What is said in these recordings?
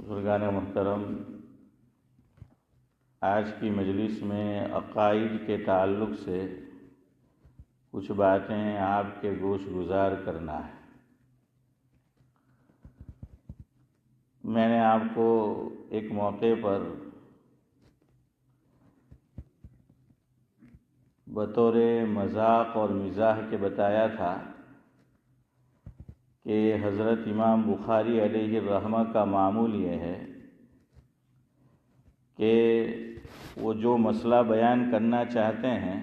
بزرگان محترم، آج کی مجلس میں عقائد کے تعلق سے کچھ باتیں آپ کے گوش گزار کرنا ہے۔ میں نے آپ کو ایک موقع پر بطور مذاق اور مزاح کے بتایا تھا کہ حضرت امام بخاری علیہ الرحمہ کا معمول یہ ہے کہ وہ جو مسئلہ بیان کرنا چاہتے ہیں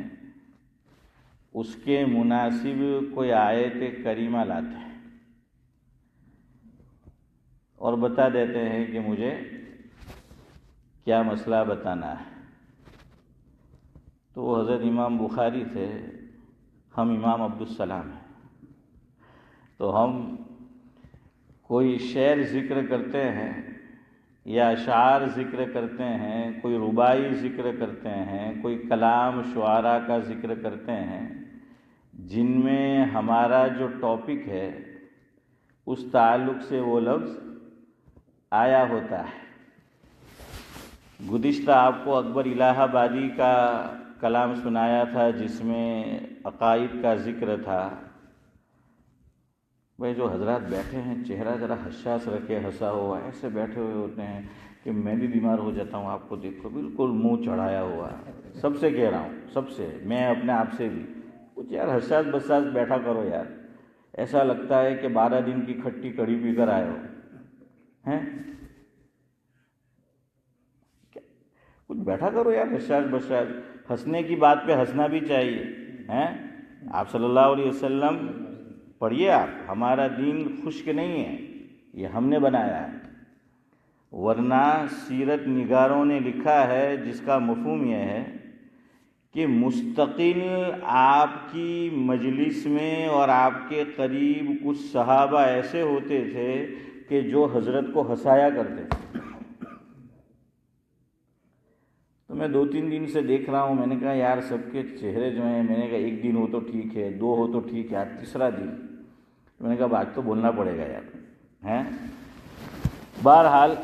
اس کے مناسب کوئی آیت کریمہ لاتے ہیں اور بتا دیتے ہیں کہ مجھے کیا مسئلہ بتانا ہے۔ تو وہ حضرت امام بخاری تھے، ہم امام عبدالسلام ہیں، تو ہم کوئی شعر ذکر کرتے ہیں یا اشعار ذکر کرتے ہیں، کوئی رباعی ذکر کرتے ہیں، کوئی کلام شعراء کا ذکر کرتے ہیں جن میں ہمارا جو ٹاپک ہے اس تعلق سے وہ لفظ آیا ہوتا ہے۔ گزشتہ آپ کو اکبر الہ آبادی کا کلام سنایا تھا جس میں عقائد کا ذکر تھا۔ بھائی جو حضرات بیٹھے ہیں چہرہ ذرا حساس رکھے، ہنسا ہوا، ایسے بیٹھے ہوئے ہوتے ہیں کہ میں بھی بیمار ہو جاتا ہوں۔ آپ کو دیکھو بالکل منہ چڑھایا ہوا، سب سے کہہ رہا ہوں، سب سے، میں اپنے آپ سے بھی، کچھ یار حساس بساس بیٹھا کرو یار، ایسا لگتا ہے کہ 12 دن کی کھٹی کڑی پی کر آئے ہو ہیں۔ کچھ بیٹھا کرو یار حساس بساس، ہنسنے کی بات پہ ہنسنا بھی چاہیے ہیں۔ آپ صلی اللہ علیہ وسلم پڑھیے، آپ، ہمارا دین خشک نہیں ہے، یہ ہم نے بنایا ہے، ورنہ سیرت نگاروں نے لکھا ہے جس کا مفہوم یہ ہے کہ مستقل آپ کی مجلس میں اور آپ کے قریب کچھ صحابہ ایسے ہوتے تھے کہ جو حضرت کو ہنسایا کرتے تھے۔ تو میں 2-3 دن سے دیکھ رہا ہوں، میں نے کہا یار سب کے چہرے جو ہیں، میں نے کہا ایک دن ہو تو ٹھیک ہے، 2 ہو تو ٹھیک ہے، آج تیسرا دن، میں نے کہا آج تو بولنا پڑے گا یار ہیں۔ بہرحال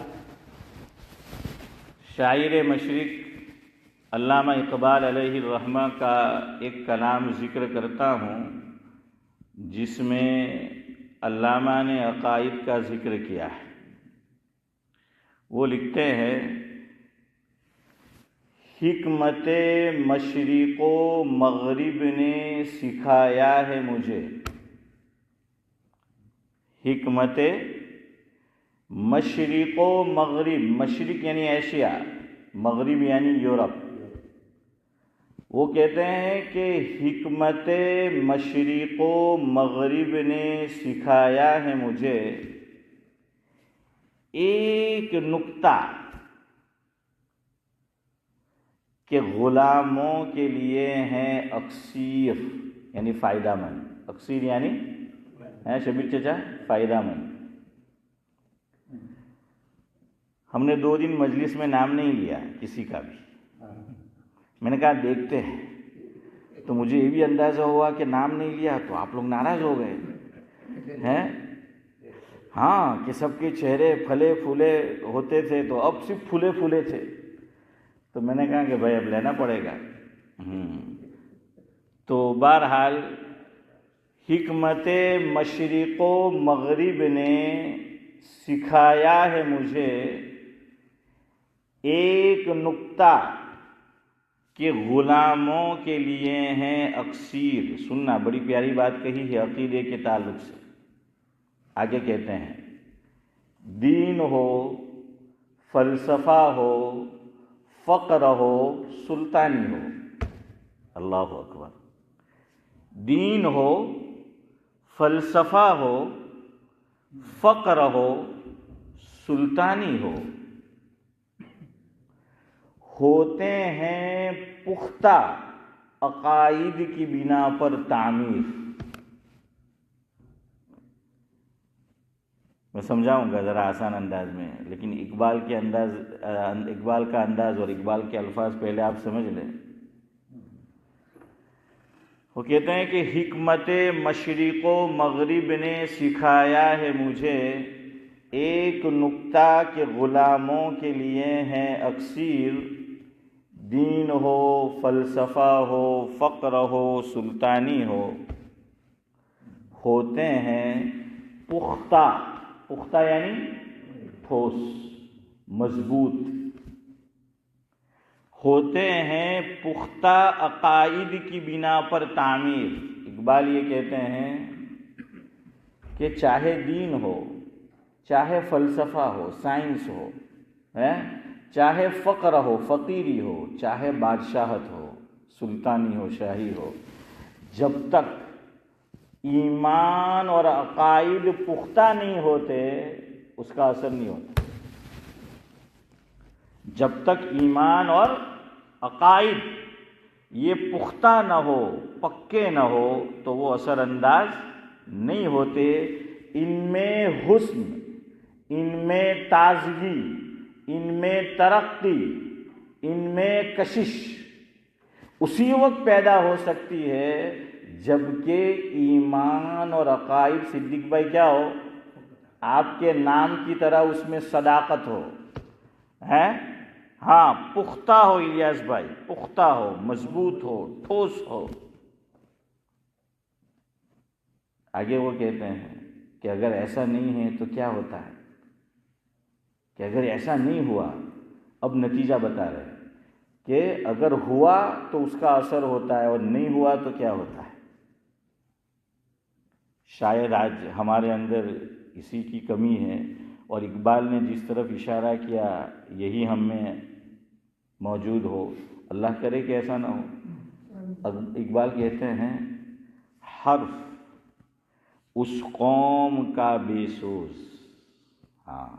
شاعر مشرق علامہ اقبال علیہ الرحمہ کا ایک کلام ذکر کرتا ہوں جس میں علامہ نے عقائد کا ذکر کیا ہے۔ وہ لکھتے ہیں، حکمت مشرق و مغرب نے سکھایا ہے مجھے، حکمت مشرق و مغرب، مشرق یعنی ایشیا، مغرب یعنی یورپ۔ وہ کہتے ہیں کہ حکمت مشرق و مغرب نے سکھایا ہے مجھے ایک نکتہ کہ غلاموں کے لیے ہیں اکثیر یعنی فائدہ مند، اکثیر یعنی شبیر چچا فائدہ مند۔ ہم نے 2 دن مجلس میں نام نہیں لیا کسی کا بھی، میں نے کہا دیکھتے ہیں، تو مجھے یہ بھی اندازہ ہوا کہ نام نہیں لیا تو آپ لوگ ناراض ہو گئے ہیں۔ ہاں کہ سب کے چہرے پھلے پھولے ہوتے تھے تو اب صرف پھولے پھولے تھے، تو میں نے کہا کہ بھائی اب لینا پڑے گا۔ تو بہرحال حکمت مشرق و مغرب نے سکھایا ہے مجھے ایک نکتہ کہ غلاموں کے لیے ہیں اکثیر۔ سننا، بڑی پیاری بات کہی ہے عقیدے کے تعلق سے۔ آگے کہتے ہیں، دین ہو، فلسفہ ہو، فقر ہو، سلطانی ہو، اللہ اکبر، دین ہو، فلسفہ ہو، فقر ہو، سلطانی ہو، ہوتے ہیں پختہ عقائد کی بنا پر تعمیر۔ میں سمجھاؤں گا ذرا آسان انداز میں، لیکن اقبال کا انداز اور اقبال کے الفاظ پہلے آپ سمجھ لیں۔ وہ کہتے ہیں کہ حکمت مشرق و مغرب نے سکھایا ہے مجھے ایک نکتہ کہ غلاموں کے لیے ہیں اکثیر، دین ہو، فلسفہ ہو، فقر ہو، سلطانی ہو، ہوتے ہیں پختہ، پختہ یعنی ٹھوس، مضبوط، ہوتے ہیں پختہ عقائد کی بنا پر تعمیر۔ اقبال یہ کہتے ہیں کہ چاہے دین ہو، چاہے فلسفہ ہو، سائنس ہو، چاہے فقر ہو، فقیری ہو، چاہے بادشاہت ہو، سلطانی ہو، شاہی ہو، جب تک ایمان اور عقائد پختہ نہیں ہوتے اس کا اثر نہیں ہوتا۔ جب تک ایمان اور عقائد یہ پختہ نہ ہو، پکے نہ ہو، تو وہ اثر انداز نہیں ہوتے۔ ان میں حسن، ان میں تازگی، ان میں ترقی، ان میں کشش اسی وقت پیدا ہو سکتی ہے جب کہ ایمان اور عقائد، صدیق بھائی کیا ہو، آپ کے نام کی طرح اس میں صداقت ہو، ہاں پختہ ہو، الیاس بھائی پختہ ہو، مضبوط ہو، ٹھوس ہو۔ آگے وہ کہتے ہیں کہ اگر ایسا نہیں ہے تو کیا ہوتا ہے، کہ اگر ایسا نہیں ہوا، اب نتیجہ بتا رہے ہیں کہ اگر ہوا تو اس کا اثر ہوتا ہے اور نہیں ہوا تو کیا ہوتا ہے۔ شاید آج ہمارے اندر اسی کی کمی ہے، اور اقبال نے جس طرف اشارہ کیا یہی ہم میں موجود ہو، اللہ کرے کہ ایسا نہ ہو۔ اقبال کہتے ہیں حرف اس قوم کا بے سوز، ہاں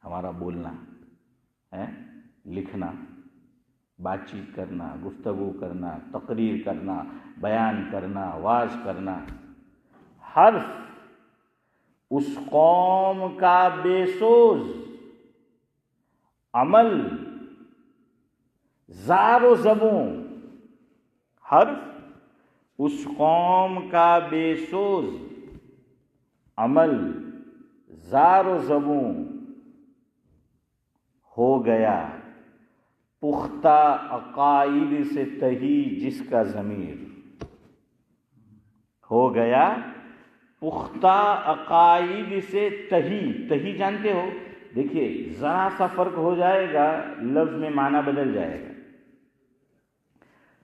ہمارا بولنا ہے، لکھنا، بات چیت کرنا، گفتگو کرنا، تقریر کرنا، بیان کرنا، واعظ کرنا، حرف اس قوم کا بے سوز، عمل زار و زبوں، حرف اس قوم کا بے سوز، عمل زار و زبوں، ہو گیا پختہ عقائد سے تہی جس کا ضمیر، ہو گیا پختہ عقائد سے تہی۔ تہی جانتے ہو، دیکھیے ذرا سا فرق ہو جائے گا لفظ میں معنی بدل جائے گا۔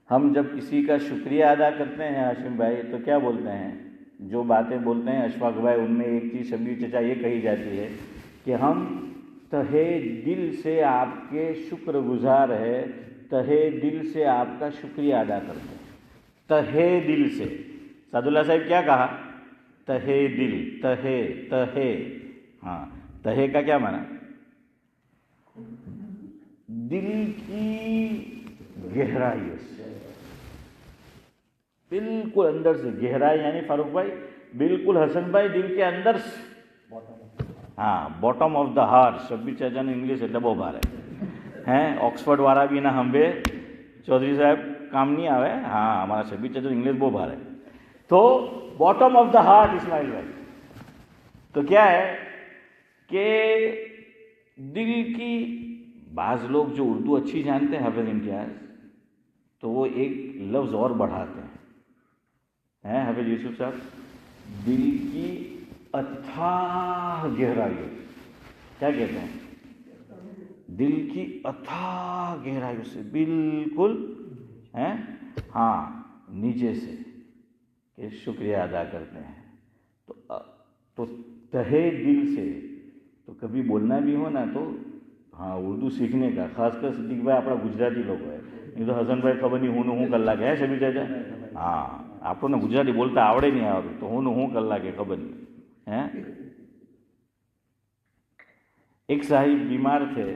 ہم جب کسی کا شکریہ ادا کرتے ہیں ہاشم بھائی تو کیا بولتے ہیں، جو باتیں بولتے ہیں اشفاق بھائی، ان میں ایک چیز شبیر چچا یہ کہی جاتی ہے کہ ہم تہے دل سے آپ کے شکر گزار ہے، تہے دل سے آپ کا شکریہ ادا کرتے ہیں، تہے دل سے۔ سعد اللہ صاحب کیا کہا، تہے دل، تہے تہے، ہاں تہے کا کیا معنی، دل کی گہرائی سے، بالکل اندر سے گہرائی، یعنی فاروق بھائی بالکل حسن بھائی دل کے اندر سے، ہاں bottom of the heart. Shabbir چاچا نے انگلش એટલે બહુ ભારે ہیں، آکسفورڈ والا بھی نہ ہم بے چودھری صاحب کام نہیں آوے، ہاں ہمارا شبیر چاچا انگلش بہت بھارے، تو باٹم آف دا ہارٹ اسماعیل بھائی، تو کیا ہے کہ دل کی، بعض لوگ جو اردو اچھی جانتے ہیں حافظ امتیاز، تو وہ ایک لفظ اور بڑھاتے ہیں حافظ یوسف صاحب، دل کی اتھاہ گہرائیوں، کیا کہتے ہیں، دل کی اتھاہ گہرائیوں سے، بالکل ہاں نیچے سے، کہ شکریہ ادا کرتے ہیں۔ تو تہے دل سے، تو کبھی بولنا بھی ہو نا تو ہاں اردو سیکھنے کا، خاص کر صدیق بھائی اپنا گجراتی لوگ ہے، نہیں تو حسن بھائی خبر نہیں ہوں کر لاگے ہے شبیر چاچا، ہاں آپ نے گجراتی بولتا آوڑے نہیں آوڑے تو ہوں کر لاگے خبر نہیں۔ ایک صاحب بیمار تھے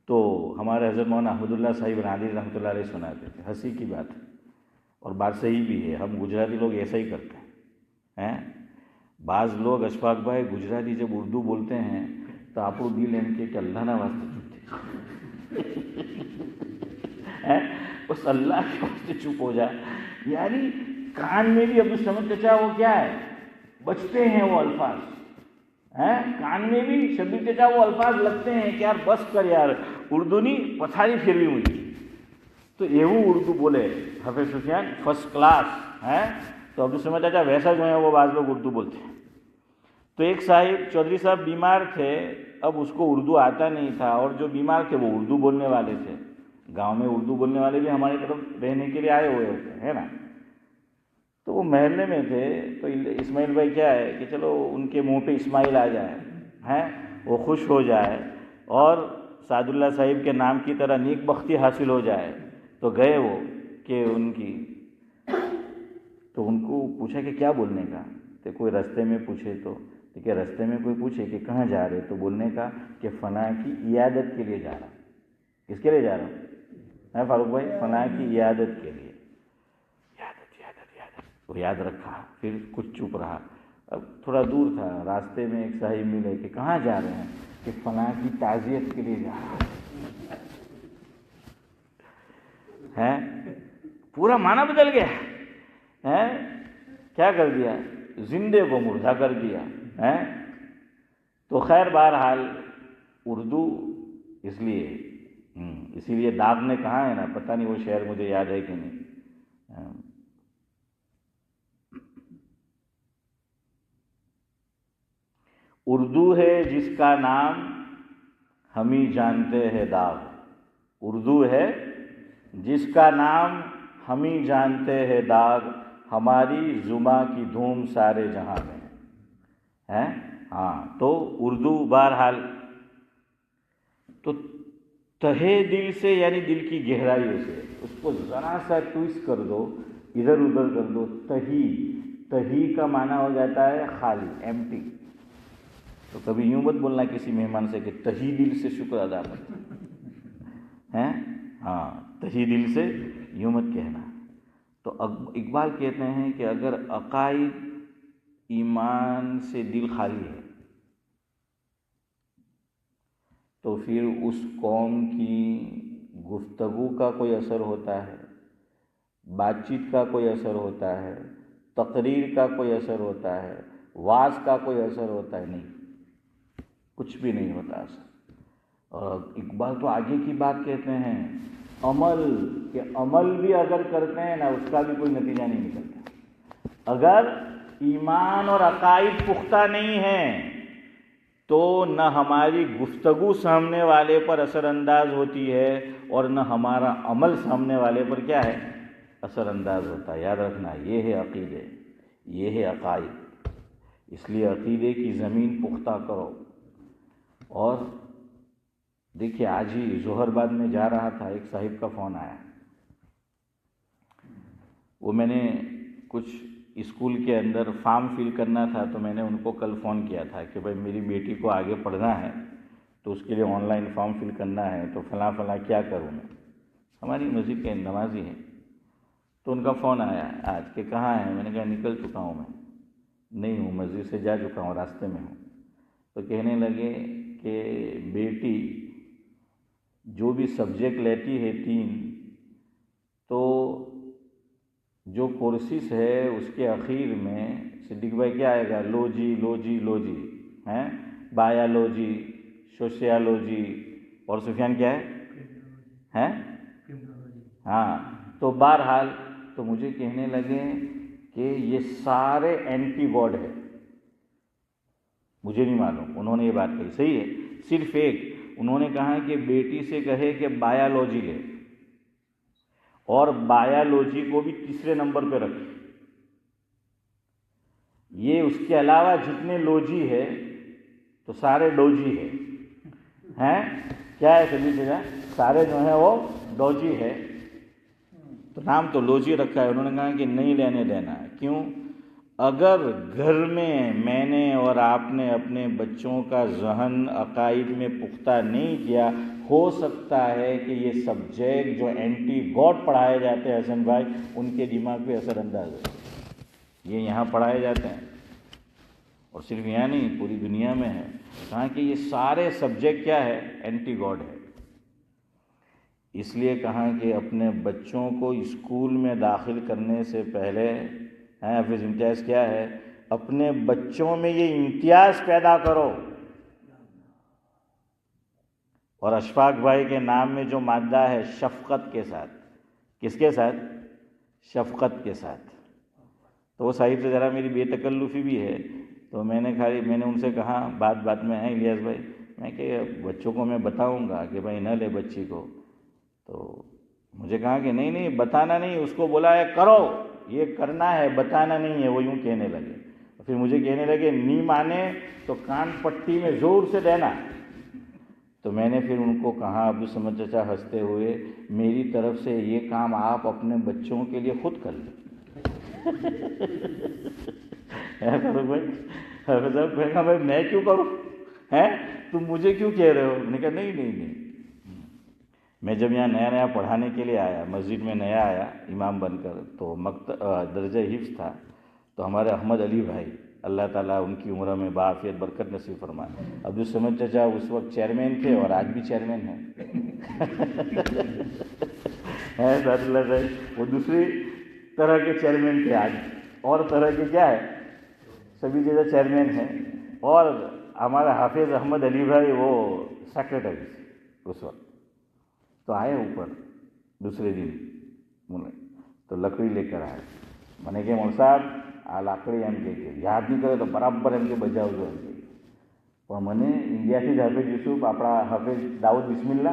تو ہمارے حضرت مولانا احمد اللہ صاحب نادری رحمۃ اللہ علیہ سناتے تھے، ہنسی کی بات ہے اور بات صحیح بھی ہے، ہم گجراتی لوگ ایسا ہی کرتے ہیں۔ بعض لوگ اشفاق بھائی گجراتی جب اردو بولتے ہیں تو آپ دل ایم کے کہ اللہ نہ واسطے چپ تھے، اس اللہ کے واسطے چپ ہو جا، یعنی کان میں بھی ابو سمجھ چچا وہ کیا ہے، بچتے ہیں وہ الفاظ، کان میں بھی شبیر چچا وہ الفاظ لگتے ہیں کہ یار بس کر یار، اردو نہیں پچھاڑی پھر بھی مجھے. تو یہ وہ اردو بولے حافظ سفیان فرسٹ کلاس ہے. تو عبدالصمد چچا ویسا جو ہے وہ بعض لوگ اردو بولتے ہیں. تو ایک صاحب چودھری صاحب بیمار تھے، اب اس کو اردو آتا نہیں تھا، اور جو بیمار تھے وہ اردو بولنے والے تھے. گاؤں میں اردو بولنے والے بھی ہماری طرف رہنے کے لیے آئے ہوئے ہوتے ہیں نا. تو وہ محلے میں تھے، تو اسماعیل بھائی کیا ہے کہ چلو ان کے منہ پہ اسماعیل آ جائے، وہ خوش ہو جائے اور سعد اللہ صاحب کے نام کی طرح نیک بختی حاصل ہو جائے. تو گئے وہ کہ ان کی، تو ان کو پوچھا کہ کیا بولنے کا. تو کوئی رستے میں پوچھے تو کہ رستے میں کوئی پوچھے کہ کہاں جا رہے، تو بولنے کا کہ فلاں کی عیادت کے لیے جا رہا. کس کے لیے جا رہا ہوں فاروق بھائی؟ فلاں کی عیادت کے لیے. وہ یاد رکھا، پھر کچھ چپ رہا. اب تھوڑا دور تھا، راستے میں ایک صاحب ملے کہ کہاں جا رہے ہیں، کہ فلاں کی تعزیت کے لیے جا رہے ہیں. پورا معنی بدل گیا. کیا کر دیا؟ زندے کو مردہ کر دیا. تو خیر بہرحال اردو اسی لیے داغ نے کہا ہے نا، پتہ نہیں وہ شعر مجھے یاد ہے کہ نہیں. اردو ہے جس کا نام ہم ہی جانتے ہیں داغ. اردو ہے جس کا نام ہم ہی جانتے ہیں داغ، ہماری زباں کی دھوم سارے جہاں میں ہے. تو اردو بہرحال تو تہے دل سے، یعنی دل کی گہرائیوں سے اس کو ذرا سا ٹویسٹ کر دو، ادھر ادھر کر دو. تہی کا معنی ہو جاتا ہے خالی، ایمٹی. تو کبھی یوں مت بولنا کسی مہمان سے کہ تہی دل سے شکر ادا کریں. تہی دل سے یوں مت کہنا. تو اقبال کہتے ہیں کہ اگر عقائد ایمان سے دل خالی ہے تو پھر اس قوم کی گفتگو کا کوئی اثر ہوتا ہے، بات چیت کا کوئی اثر ہوتا ہے، تقریر کا کوئی اثر ہوتا ہے، وعظ کا کوئی اثر ہوتا ہے؟ نہیں، کچھ بھی نہیں ہوتا اثر. اور اقبال تو آگے کی بات کہتے ہیں، عمل بھی اگر کرتے ہیں نا اس کا بھی کوئی نتیجہ نہیں نکلتا. اگر ایمان اور عقائد پختہ نہیں ہیں تو نہ ہماری گفتگو سامنے والے پر اثر انداز ہوتی ہے اور نہ ہمارا عمل سامنے والے پر کیا ہے، اثر انداز ہوتا ہے. یاد رکھنا، یہ ہے عقیدے، یہ ہے عقائد. اس لیے عقیدے کی زمین پختہ کرو. اور دیکھیے آج ہی ظہر بعد میں جا رہا تھا، ایک صاحب کا فون آیا. وہ میں نے کچھ اسکول کے اندر فارم فل کرنا تھا، تو میں نے ان کو کل فون کیا تھا کہ بھائی میری بیٹی کو آگے پڑھنا ہے تو اس کے لیے آن لائن فارم فل کرنا ہے، تو فلاں کیا کروں میں. ہماری مسجد کے نمازی ہیں. تو ان کا فون آیا آج کہ کہاں ہے. میں نے کہا نکل چکا ہوں، میں نہیں ہوں، مسجد سے جا چکا ہوں، راستے میں ہوں. تو کہنے لگے کہ بیٹی جو بھی سبجیکٹ لیتی ہے 3، تو جو کورسز ہے اس کے اخیر میں صدیق بھائی کیا آئے گا، لوجی بایولوجی، سوشیالوجی، اور سفیان کیا ہے تو بہرحال تو مجھے کہنے لگے کہ یہ سارے اینٹی گاڈ ہے. مجھے نہیں معلوم، انہوں نے یہ بات کہی صحیح ہے. صرف ایک انہوں نے کہا کہ بیٹی سے کہے کہ بایولوجی لے، اور بایولوجی کو بھی تیسرے نمبر پہ رکھے. یہ اس کے علاوہ جتنے لوجی ہے تو سارے ڈوجی ہیں. کیا ہے سبھی جگہ سارے جو ہیں وہ ڈوجی ہے. تو نام تو لوجی رکھا ہے. انہوں نے کہا کہ نہیں لینے دینا. کیوں؟ اگر گھر میں نے اور آپ نے اپنے بچوں کا ذہن عقائد میں پختہ نہیں کیا، ہو سکتا ہے کہ یہ سبجیکٹ جو اینٹی گاڈ پڑھائے جاتے ہیں حسن بھائی، ان کے دماغ پہ اثر انداز ہو. یہ یہاں پڑھائے جاتے ہیں، اور صرف یہاں نہیں، پوری دنیا میں ہے. کہا کہ یہ سارے سبجیکٹ کیا ہے، اینٹی گاڈ ہے. اس لیے کہا کہ اپنے بچوں کو اسکول میں داخل کرنے سے پہلے حافظ امتیاز کیا ہے اپنے بچوں میں یہ امتیاز پیدا کرو. اور اشفاق بھائی کے نام میں جو مادہ ہے شفقت کے ساتھ. کس کے ساتھ؟ شفقت کے ساتھ. تو وہ صاحب سے ذرا میری بے تکلفی بھی ہے. تو میں نے ان سے کہا بات میں ہے الیاس بھائی، میں کہ بچوں کو میں بتاؤں گا کہ بھائی نہ لے بچی کو. تو مجھے کہا کہ نہیں بتانا نہیں، اس کو بولا ہے کرو، یہ کرنا ہے، بتانا نہیں ہے. وہ یوں کہنے لگے. پھر مجھے کہنے لگے نہیں مانے تو کان پٹی میں زور سے دینا. تو میں نے پھر ان کو کہا عبدالصمد چچا ہنستے ہوئے، میری طرف سے یہ کام آپ اپنے بچوں کے لیے خود کر لیں. بھائی میں کیوں کروں، تم مجھے کیوں کہہ رہے ہو؟ میں نے کہا نہیں. میں جب یہاں نیا پڑھانے کے لیے آیا، مسجد میں نیا آیا امام بن کر، تو درجہ حفظ تھا. تو ہمارے احمد علی بھائی، اللہ تعالیٰ ان کی عمر میں بعافیت برکت نصیب فرمائے، عبدالصمد چچا اس وقت چیئرمین تھے اور آج بھی چیئرمین ہیں. وہ دوسری طرح کے چیئرمین تھے، آج اور طرح کے کیا ہے سبھی جگہ چیئرمین ہیں. اور ہمارا حافظ احمد علی بھائی وہ سیکرٹری اس وقت. تو آئے اوپر دوسرے دن، تو لکڑی لے کر آئے. میں نے کہ مول صاحب آ لاکڑی એમ કે યાદ નહીં કરે તો બરાબર એમ કે બજાવજો એમ કે. પણ મને ઇન્ડિયાથી જ હાફિઝ યુસુફ આપણા હાફિઝ દાઉદ બિસ્મિલ્લા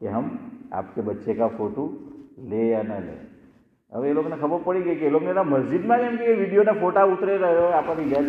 کہ ہم آپ کے بچے کا فوٹو لے یا نہ لے. હવે એ લોકોને ખબર પડી ગઈ કે એ લોકોને મસ્જિદમાં એમ કે વિડીયોના ફોટા ઉતરે રહ્યો હોય, આપણને ઇજાજત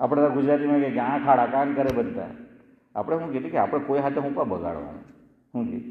આપણે તો ગુજરાતીમાં કહે કે આંખ આડા કાન કરે બધા. આપણે શું કીધું કે આપણે કોઈ હાથે હું કા બગાડવાનું, શું કીધું?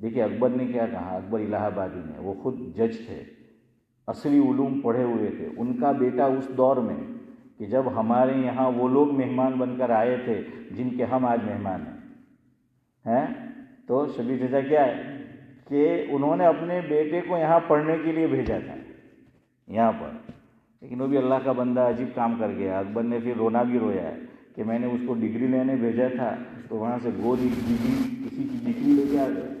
دیکھیے اکبر نے کیا کہا، اکبر الہ آبادی میں، وہ خود جج تھے، اصلی علوم پڑھے ہوئے تھے. ان کا بیٹا اس دور میں کہ جب ہمارے یہاں وہ لوگ مہمان بن کر آئے تھے جن کے ہم آج مہمان ہیں، تو شبیر چچا کیا ہے کہ انہوں نے اپنے بیٹے کو یہاں پڑھنے کے لیے بھیجا تھا یہاں پر، لیکن وہ بھی اللہ کا بندہ عجیب کام کر گیا. اکبر نے پھر رونا بھی رویا ہے کہ میں نے اس کو ڈگری لینے بھیجا تھا تو وہاں سے گولی ڈگری کسی کی ڈگری لے کے آ گئے.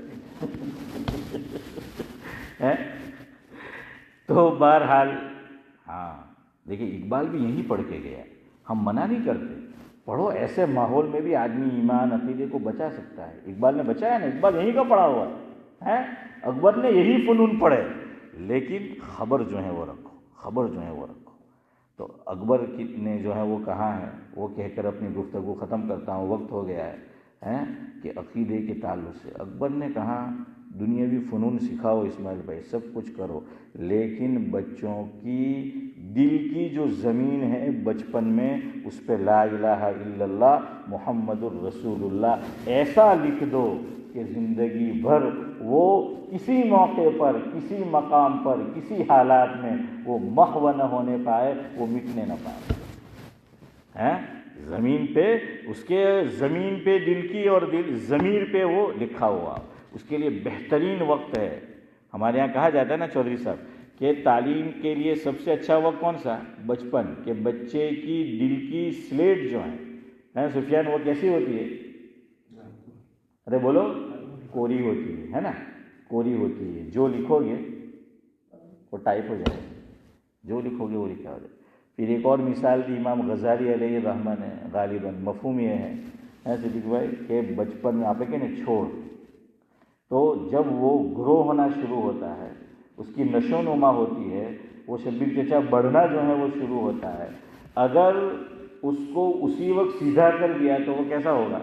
تو بہرحال ہاں دیکھیے اقبال بھی یہیں پڑھ کے گیا. ہم منع نہیں کرتے، پڑھو، ایسے ماحول میں بھی آدمی ایمان عقیدے کو بچا سکتا ہے. اقبال نے بچایا نا، اقبال یہیں کا پڑھا ہوا ہے. اکبر نے یہی فنون پڑھے، لیکن خبر جو ہے وہ رکھو، خبر جو ہے وہ رکھو. تو اکبر نے جو ہے وہ کہا ہے، وہ کہہ کر اپنی گفتگو ختم کرتا ہوں، وقت ہو گیا ہے کہ عقیدے کے تعلق سے اکبر نے کہا دنیاوی فنون سکھاؤ اسماعیل بھائی، سب کچھ کرو، لیکن بچوں کی دل کی جو زمین ہے بچپن میں اس پہ لا الہ الا اللہ محمد الرسول اللہ ایسا لکھ دو کہ زندگی بھر وہ کسی موقع پر، کسی مقام پر، کسی حالات میں وہ محو نہ ہونے پائے، وہ مٹنے نہ پائے. زمین پہ اس کے، زمین پہ دل کی اور ضمیر پہ وہ لکھا ہوا. اس کے لیے بہترین وقت ہے. ہمارے یہاں کہا جاتا ہے نا چودھری صاحب کہ تعلیم کے لیے سب سے اچھا وقت کون سا؟ بچپن. کہ بچے کی دل کی سلیٹ جو ہے سفیان، وہ کیسی ہوتی ہے؟ ارے بولو، کوری ہوتی ہے نا، کوری ہوتی ہے. جو لکھو گے وہ ٹائپ ہو جائے گا، جو لکھو گے وہ لکھا ہو جائے گا. پھر ایک اور مثال دی امام غزالی علیہ الرحمہ نے، غالباً مفہوم یہ ہے صدیق بھائی کہ بچپن میں آپ کہیں نا چھوڑ، تو جب وہ گرو ہونا شروع ہوتا ہے، اس کی نشو نما ہوتی ہے، وہ شبیر چچا بڑھنا جو ہے وہ شروع ہوتا ہے. اگر اس کو اسی وقت سیدھا کر دیا تو وہ کیسا ہوگا؟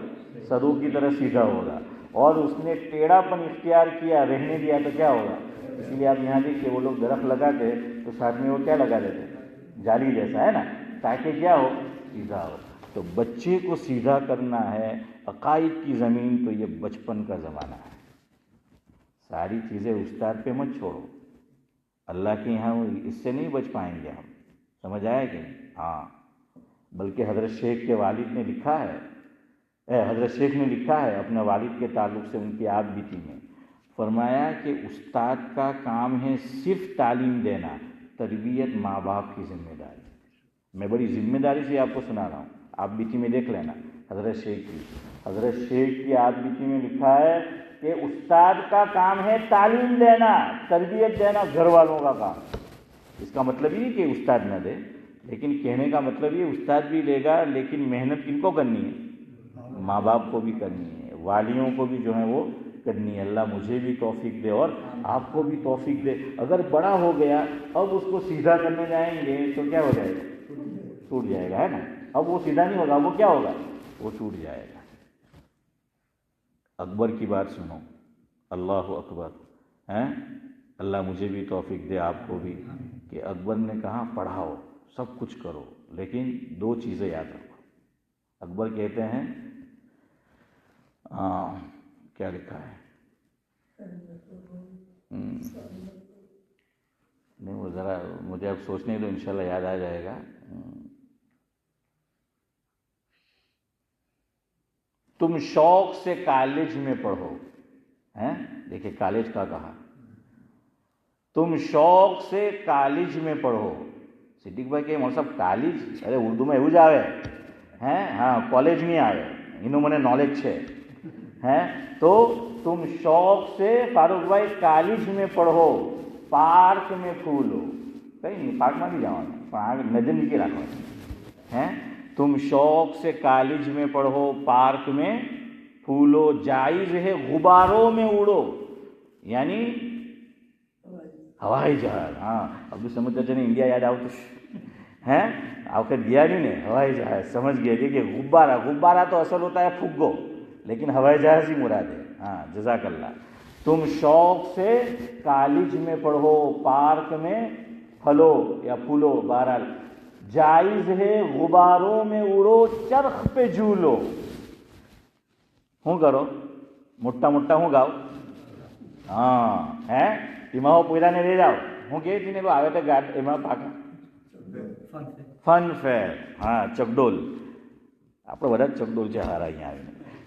سرو کی طرح سیدھا ہوگا. اور اس نے ٹیڑھا پن اختیار کیا، رہنے دیا تو کیا ہوگا؟ اس لیے آپ یہاں دیکھیے وہ لوگ درخت لگاتے تو ساتھ میں وہ کیا لگا دیتے؟ جالی جیسا، ہے نا، تاکہ کیا ہو؟ سیدھا ہو. تو بچے کو سیدھا کرنا ہے، عقائد کی زمین تو یہ بچپن کا زمانہ ہے. ساری چیزیں استاد پہ مت چھوڑو، اللہ کے یہاں اس سے نہیں بچ پائیں گے ہم. سمجھ آیا کہ نہیں؟ ہاں، بلکہ حضرت شیخ کے والد نے لکھا ہے، حضرت شیخ نے لکھا ہے اپنے والد کے تعلق سے ان کی آپ بیتی میں، فرمایا کہ استاد کا کام ہے صرف تعلیم دینا، تربیت ماں باپ کی ذمہ داری. میں بڑی ذمہ داری سے آپ کو سنا رہا ہوں، آپ بیتی میں دیکھ لینا حضرت شیخ کی. حضرت شیخ کی آپ بیتی میں لکھا ہے کہ استاد کا کام ہے تعلیم دینا، تربیت دینا، گھر والوں کا کام. اس کا مطلب یہ کہ استاد نہ دے، لیکن کہنے کا مطلب یہ استاد بھی لے گا، لیکن محنت کن کو کرنی ہے؟ ماں باپ کو بھی کرنی ہے، والیوں کو بھی جو ہے وہ کرنی ہے. اللہ مجھے بھی توفیق دے اور آپ کو بھی توفیق دے. اگر بڑا ہو گیا اب اس کو سیدھا کرنے جائیں گے تو کیا ہو جائے گا؟ ٹوٹ جائے گا، ہے نا. اب وہ سیدھا نہیں ہوگا، وہ کیا ہوگا؟ وہ ٹوٹ جائے گا. اکبر کی بات سنو، اللہ اکبر. اللہ مجھے بھی توفیق دے، آپ کو بھی، کہ اکبر نے کہا پڑھاؤ، سب کچھ کرو، لیکن دو چیزیں یاد رکھو. اکبر کہتے ہیں کیا لکھا ہے؟ نہیں وہ ذرا مجھے اب سوچنے دو، انشاءاللہ یاد آ جائے گا. تم شوق سے کالج میں پڑھو. دیکھیں کالج کا کہا، تم شوق سے کالج میں پڑھو. صدیق بھائی کہ مطلب کالج، ارے اردو میں એવું જ આવે ہاں، کالج نہیں આવે એનું મને નોલેજ છે. تو تم شوق سے فاروق بھائی کالج میں پڑھو، پارک میں پھولو. کہیں نہیں، پارک میں بھی جاؤ، نظر نیچے رکھو. تم شوق سے کالج میں پڑھو، پارک میں پھولو، جائز ہے غباروں میں اڑو. یعنی ہوائی جہاز. ہاں ابھی سمجھ چاچا نے انڈیا یاد آؤ تو آپ کا دیا نہیں نے، ہوائی جہاز سمجھ گیا. دیکھیے غبارہ، غبارہ تو اصل ہوتا ہے پھگو، لیکن ہوائی جہاز ہی مراد ہے. ہاں جزاک اللہ. تم شوق سے کالج میں پڑھو، پارک میں پھلو یا پھولو، بہرحال جائز ہے غباروں میں اڑو، چرخ پہ جھولو. ہوں کرو، موٹا موٹا ہوں گاؤ. હા હે એમાં પોયરાને લઈ જાઓ. હું કહે છે ને આવે તો ગાડ એમાં પાકા ફન ફેર. હા ચકડોલ, આપણે બધા જ ચકડોલ છે હારા અહીંયા આવીને.